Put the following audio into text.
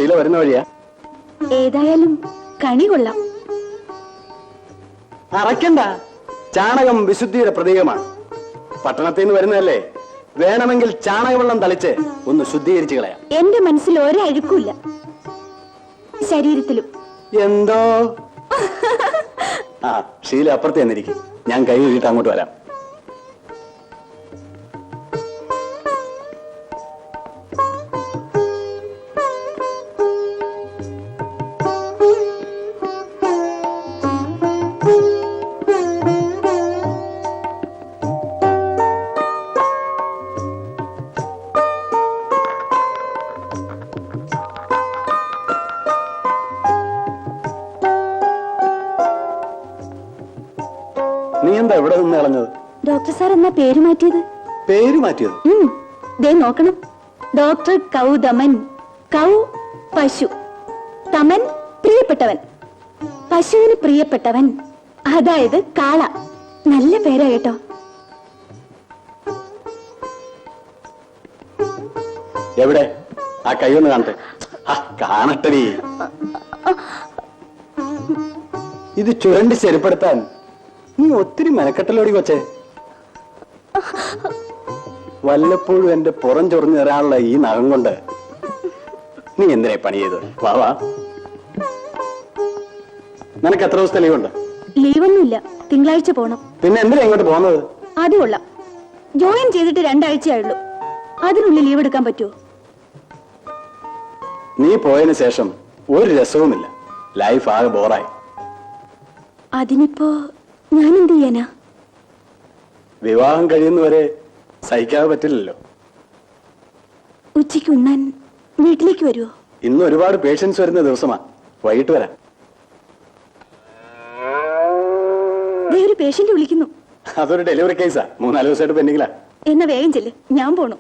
ഷീല വരുന്ന വഴിയാ? ഏതായാലും കണി കൊള്ളാം. അറക്കണ്ട, ചാണകം വിശുദ്ധിയുടെ പ്രതീകമാണ്. പട്ടണത്തിൽ നിന്ന് വരുന്നതല്ലേ, വേണമെങ്കിൽ ചാണകവെള്ളം തളിച്ച് ഒന്ന് ശുദ്ധീകരിച്ചു കളയാം. എന്റെ മനസ്സിൽ ഒരഴുക്കുമില്ല, ശരീരത്തിലും. എന്തോ ആ ഷീല അപ്പുറത്ത് എന്നിരിക്കും, ഞാൻ കൈ കഴുകിയിട്ട് അങ്ങോട്ട് വരാം. നീ എന്താ ഇവിടെ നിന്ന് കളഞ്ഞത്? ഡോക്ടർ സാർ എന്നാ പേര് മാറ്റിയത്? പേര് മാറ്റിയത്? ദേ നോക്കണം. ഡോക്ടർ കൗതമൻ. കൗ പശു, തമൻ പ്രിയപ്പെട്ടവൻ, പശുവിന് പ്രിയപ്പെട്ടവൻ, അതായത് കാള. നല്ല പേരാ കേട്ടോ. എവിടെ ആ കൈ ഒന്ന് കാണട്ടെ. കാണട്ടടി. ഇത് ചുരണ്ടി ശരിപ്പെടുത്താൻ നീ ഒത്തിരി മെനക്കെട്ടലോടി കൊച്ചേ. വല്ലപ്പോഴും എന്റെ പുറം ചൊറിഞ്ഞു തരാനുള്ള ഈ നഖം കൊണ്ട് നീ എന്തിനാ പണി ചെയ്തത്? വാ, നിനക്ക് എത്ര ദിവസത്തെ ലീവുണ്ട്? ലീവൊന്നുമില്ല, തിങ്കളാഴ്ച പോണം. പിന്നെ എന്തിനാ ഇങ്ങോട്ട് പോകുന്നത്? അത് കൊള്ളാം. ജോയിൻ ചെയ്തിട്ട് 2 ആഴ്ചയായുള്ളൂ, അതിനുള്ളിൽ ലീവ് എടുക്കാൻ പറ്റുമോ? നീ പോയതിനു ശേഷം ഒരു രസവുമില്ല, ലൈഫ് ആകെ ബോറായി. അതിനിപ്പോ ഞാൻ എന്ത് ചെയ്യാനാ? വിവാഹം കഴിയുന്നവരെ സഹിക്കാതെ പറ്റില്ലല്ലോ. ഉച്ചയ്ക്ക് ഉണ്ണാൻ വീട്ടിലേക്ക് വരുമോ? ഇന്ന് ഒരുപാട് പേഷ്യൻസ് വരുന്ന ദിവസമാ, വൈകിട്ട് വരാം. ഒരു പേഷ്യന്റ് വിളിക്കുന്നു. അതൊരു ഡെലിവറി കേസാ, 3-4 ദിവസമായിട്ട് പെൻഡിങ്ങിലാ. എന്നാ വേഗം ചെല്ല്, ഞാൻ പോണു.